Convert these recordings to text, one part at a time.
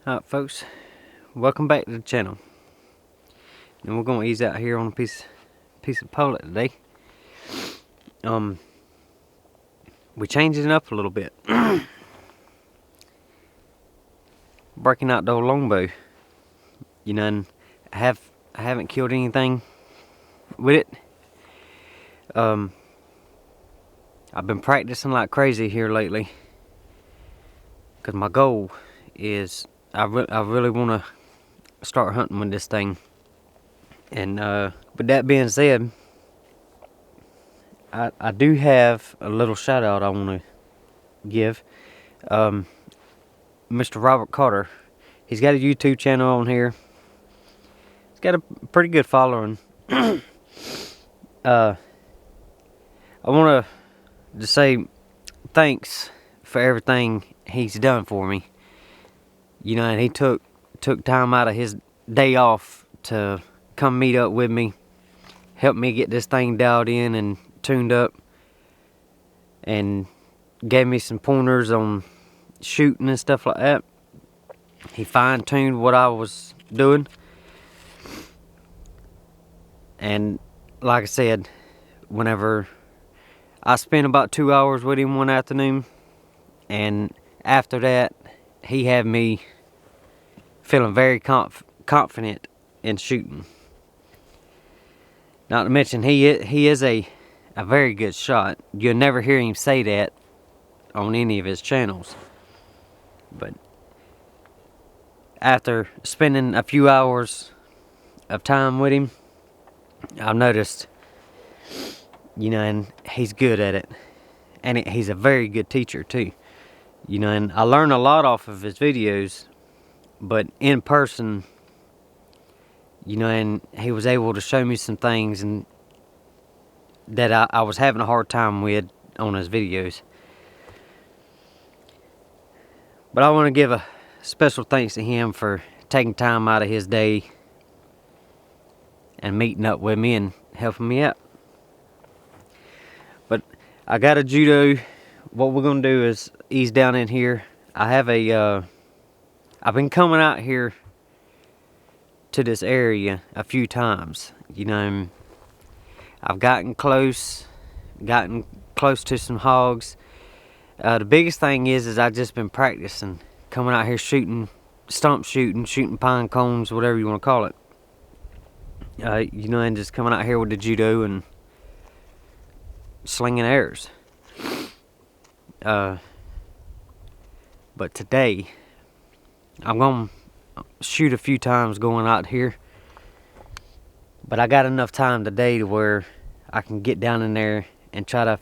Alright folks, welcome back to the channel. And we're gonna ease out here on a piece of pollet today. We're changing it up a little bit. Breaking out the old longbow. You know, and I haven't killed anything with it. I've been practicing like crazy here lately, because my goal is I really want to start hunting with this thing. And with that being said, I do have a little shout out I want to give. Mr. Robert Carter, he's got a YouTube channel on here. He's got a pretty good following. I want to say thanks for everything he's done for me. You know, and he took time out of his day off to come meet up with me, help me get this thing dialed in and tuned up, and gave me some pointers on shooting and stuff like that. He fine-tuned what I was doing, and like I said, whenever I spent about 2 hours with him one afternoon, and after that he had me feeling very confident in shooting. Not to mention he is a very good shot. You'll never hear him say that on any of his channels. But after spending a few hours of time with him, I've noticed, you know, and he's good at it. And he's a very good teacher too. You know, and I learned a lot off of his videos, but in person, you know, and he was able to show me some things and that I was having a hard time with on his videos. But I want to give a special thanks to him for taking time out of his day and meeting up with me and helping me out. But I got a judo. What we're going to do is ease down in here. I have I've been coming out here to this area a few times. You know, I've gotten close to some hogs. The biggest thing is I just been practicing coming out here shooting, stump shooting pine cones, whatever you want to call it. You know, and just coming out here with the judo and slinging arrows. But today I'm gonna shoot a few times going out here, but I got enough time today to where I can get down in there and try to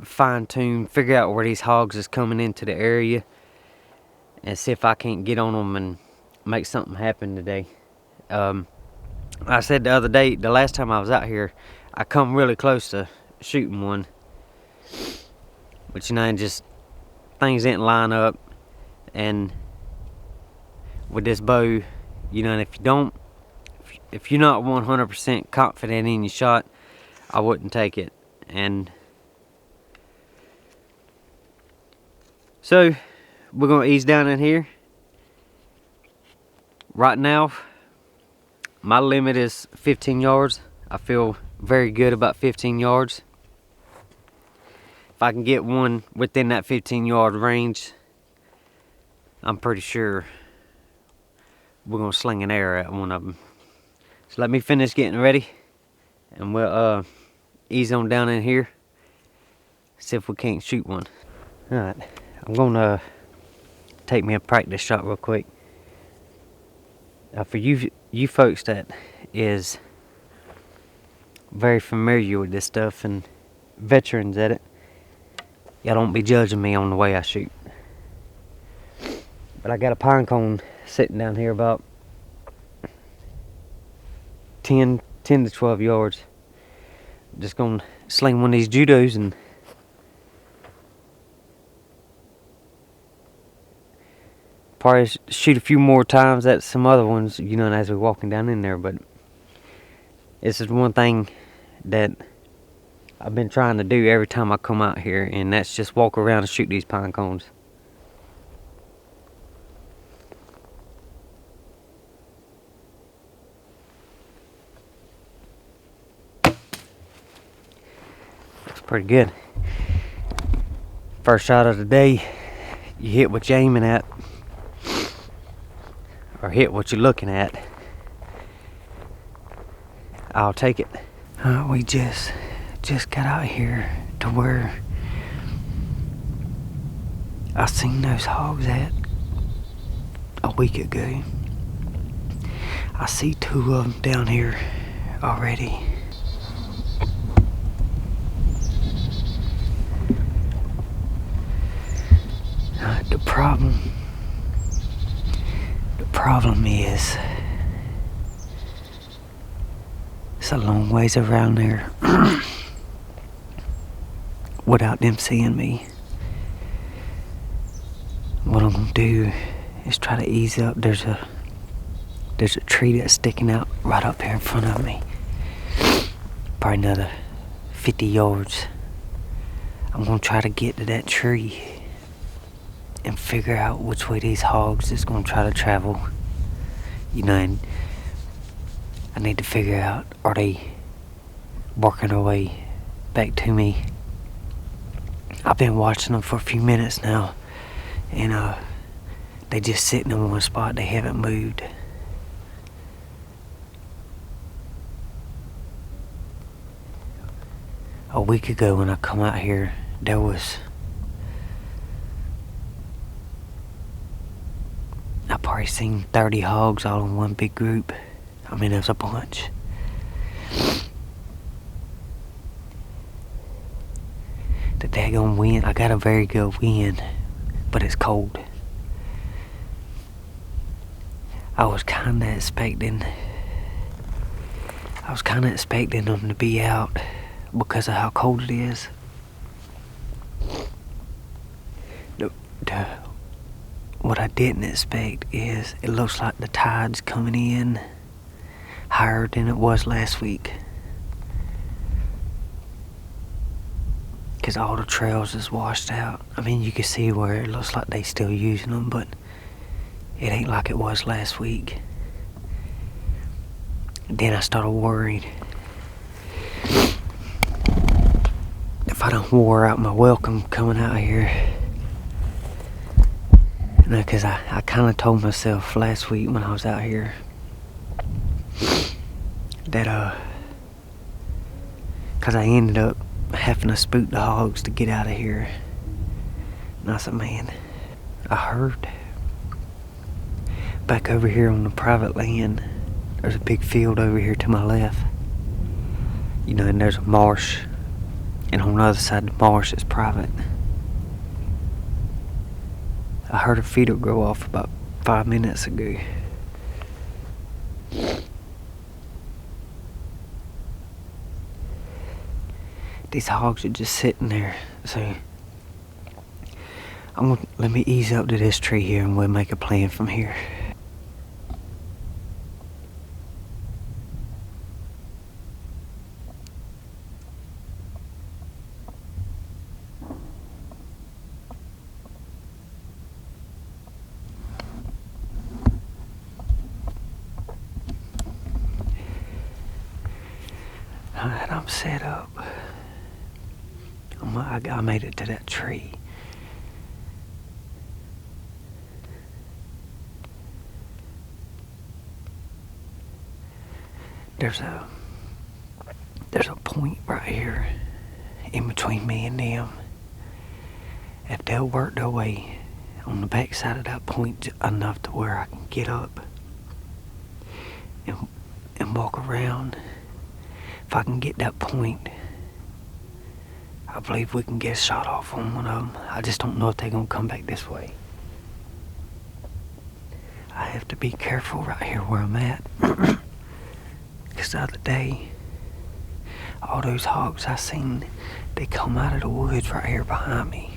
fine-tune, figure out where these hogs is coming into the area, and see if I can't get on them and make something happen today. I said the other day, the last time I was out here, I come really close to shooting one, but you know, and just things didn't line up. And with this bow, you know, and if you're not 100% confident in your shot, I wouldn't take it. And so we're gonna ease down in here. Right now, my limit is 15 yards. I feel very good about 15 yards. If I can get one within that 15-yard range, I'm pretty sure we're gonna sling an arrow at one of them. So let me finish getting ready, and we'll ease on down in here, see if we can't shoot one. All right, I'm gonna take me a practice shot real quick. For you folks that is very familiar with this stuff and veterans at it, y'all don't be judging me on the way I shoot. But I got a pine cone sitting down here about 10 to 12 yards. I'm just gonna sling one of these judos and probably shoot a few more times at some other ones, you know, as we're walking down in there. But this is one thing that I've been trying to do every time I come out here, and that's just walk around and shoot these pine cones. Pretty good. First shot of the day. You hit what you're aiming at, or hit what you're looking at. I'll take it. We just got out here to where I seen those hogs at a week ago. I see 2 of them down here already. The problem is it's a long ways around there without them seeing me. What I'm gonna do is try to ease up. There's a tree that's sticking out right up here in front of me. Probably another 50 yards. I'm gonna try to get to that tree and figure out which way these hogs is gonna try to travel. You know, and I need to figure out, are they working their way back to me? I've been watching them for a few minutes now, and they just sitting in one spot. They haven't moved. A week ago when I come out here, there was, I probably seen 30 hogs all in one big group. I mean, there's a bunch. The daggone wind, I got a very good wind, but it's cold. I was kinda expecting them to be out because of how cold it is. What I didn't expect is it looks like the tide's coming in higher than it was last week. Because all the trails is washed out. I mean, you can see where it looks like they still using them, but it ain't like it was last week. And then I started worried if I don't wore out my welcome coming out here. You know, because I kind of told myself last week when I was out here that, because I ended up having to spook the hogs to get out of here. And I said, man, I heard back over here on the private land, there's a big field over here to my left. You know, and there's a marsh, and on the other side of the marsh is private. I heard a feeder go off about 5 minutes ago. These hogs are just sitting there, so let me ease up to this tree here and we'll make a plan from here. Alright, I'm set up. I made it to that tree. There's a point right here in between me and them. If they'll work their way on the back side of that point enough to where I can get up and walk around, if I can get that point, I believe we can get a shot off on one of them. I just don't know if they're gonna come back this way. I have to be careful right here where I'm at. Because the other day, all those hogs I seen, they come out of the woods right here behind me.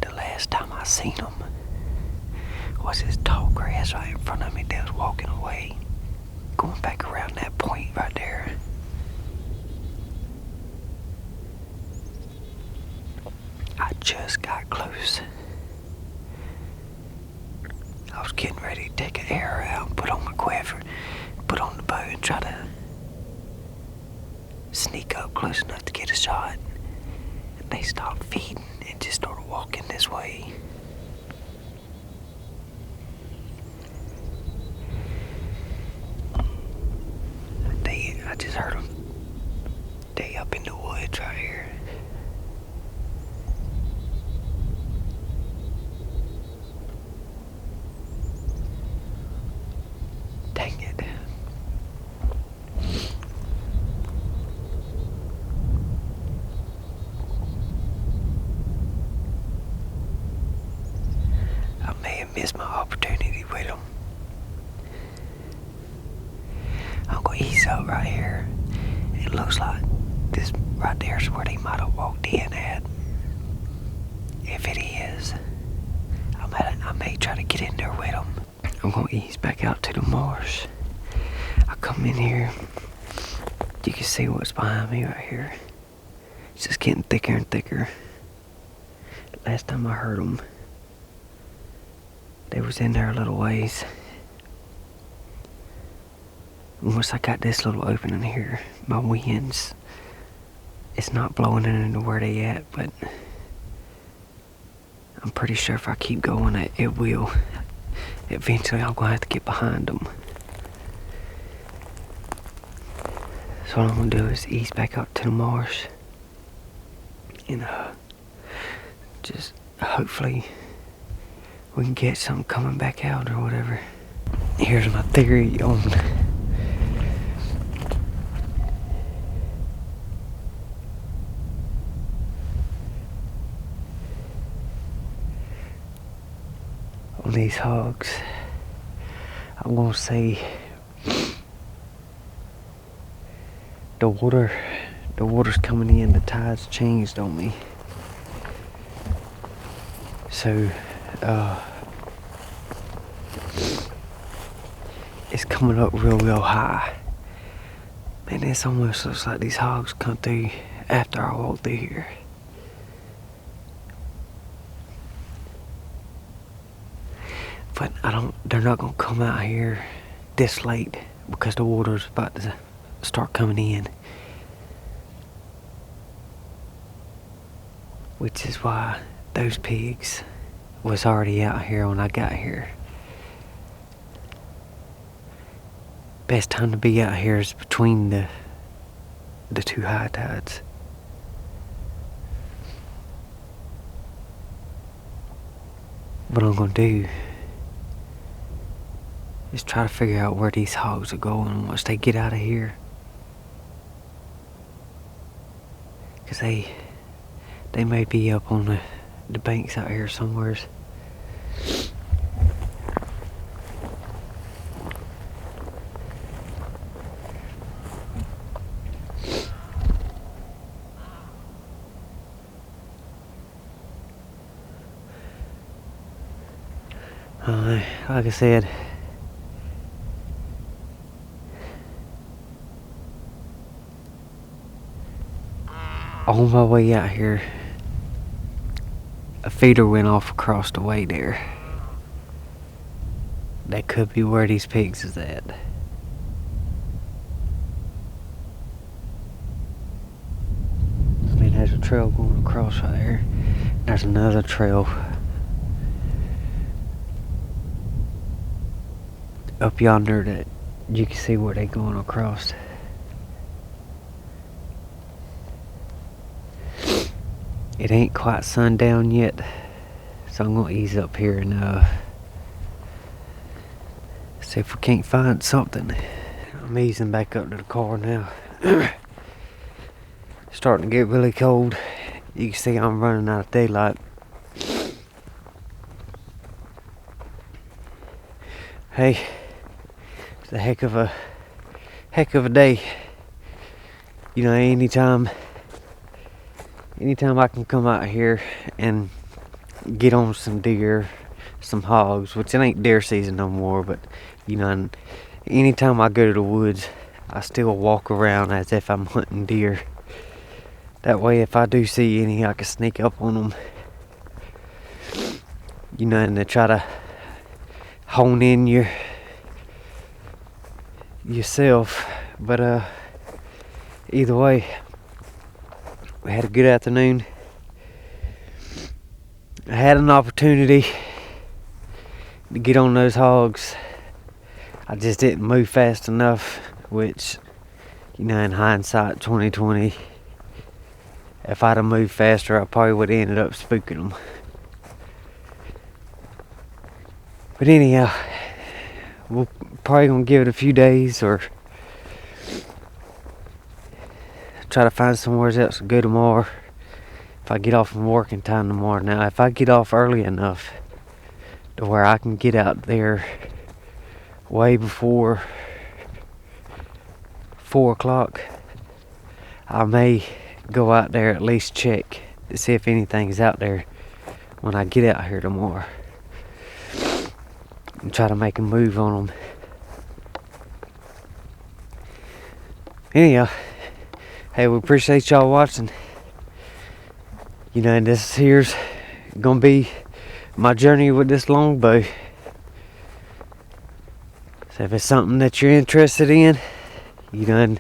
The last time I seen them was this tall grass right in front of me. They was walking away, going back around that point right there. I just heard them. They up in the woods right here. Dang it. I may have missed my opportunity with them. I'm gonna ease up right here. It looks like this right there is where they might have walked in at. If it is, I may try to get in there with them. I'm gonna ease back out to the marsh. I come in here. You can see what's behind me right here. It's just getting thicker and thicker. Last time I heard them, they was in there a little ways. Once I got this little opening here, my winds, it's not blowing it into where they at, but I'm pretty sure if I keep going, it will. Eventually, I'm gonna have to get behind them. So what I'm gonna do is ease back up to the marsh, and just hopefully we can get something coming back out or whatever. Here's my theory on these hogs. I'm gonna say the water's coming in, the tide's changed on me. So it's coming up real high. Man, this almost looks like these hogs come through after I walk through here. But they're not gonna come out here this late because the water's about to start coming in. Which is why those pigs was already out here when I got here. Best time to be out here is between the two high tides. What I'm gonna do is try to figure out where these hogs are going once they get out of here. Cause they may be up on the banks out here somewhere. Like I said, on my way out here, a feeder went off across the way there. That could be where these pigs is at. I mean, there's a trail going across right there. There's another trail up yonder that you can see where they're going across. It ain't quite sundown yet, so I'm gonna ease up here and see if we can't find something. I'm easing back up to the car now. Starting to get really cold. You can see I'm running out of daylight. Hey, it's a heck of a day. You know, anytime I can come out here and get on some deer, some hogs, which it ain't deer season no more, but you know, anytime I go to the woods, I still walk around as if I'm hunting deer. That way, if I do see any, I can sneak up on them, you know, and to try to hone in yourself. But either way, we had a good afternoon. I had an opportunity to get on those hogs. I just didn't move fast enough, which, You know, in hindsight, 2020, if I'd have moved faster, I probably would have ended up spooking them. But anyhow, we're probably gonna give it a few days or try to find somewhere else to go tomorrow. If I get off from working time tomorrow. Now, if I get off early enough to where I can get out there way before 4 o'clock, I may go out there at least check to see if anything's out there when I get out here tomorrow and try to make a move on them. Anyhow, hey, we appreciate y'all watching. You know, and this here's gonna be my journey with this longbow. So if it's something that you're interested in, you know, and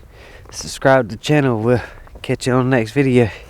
subscribe to the channel. We'll catch you on the next video.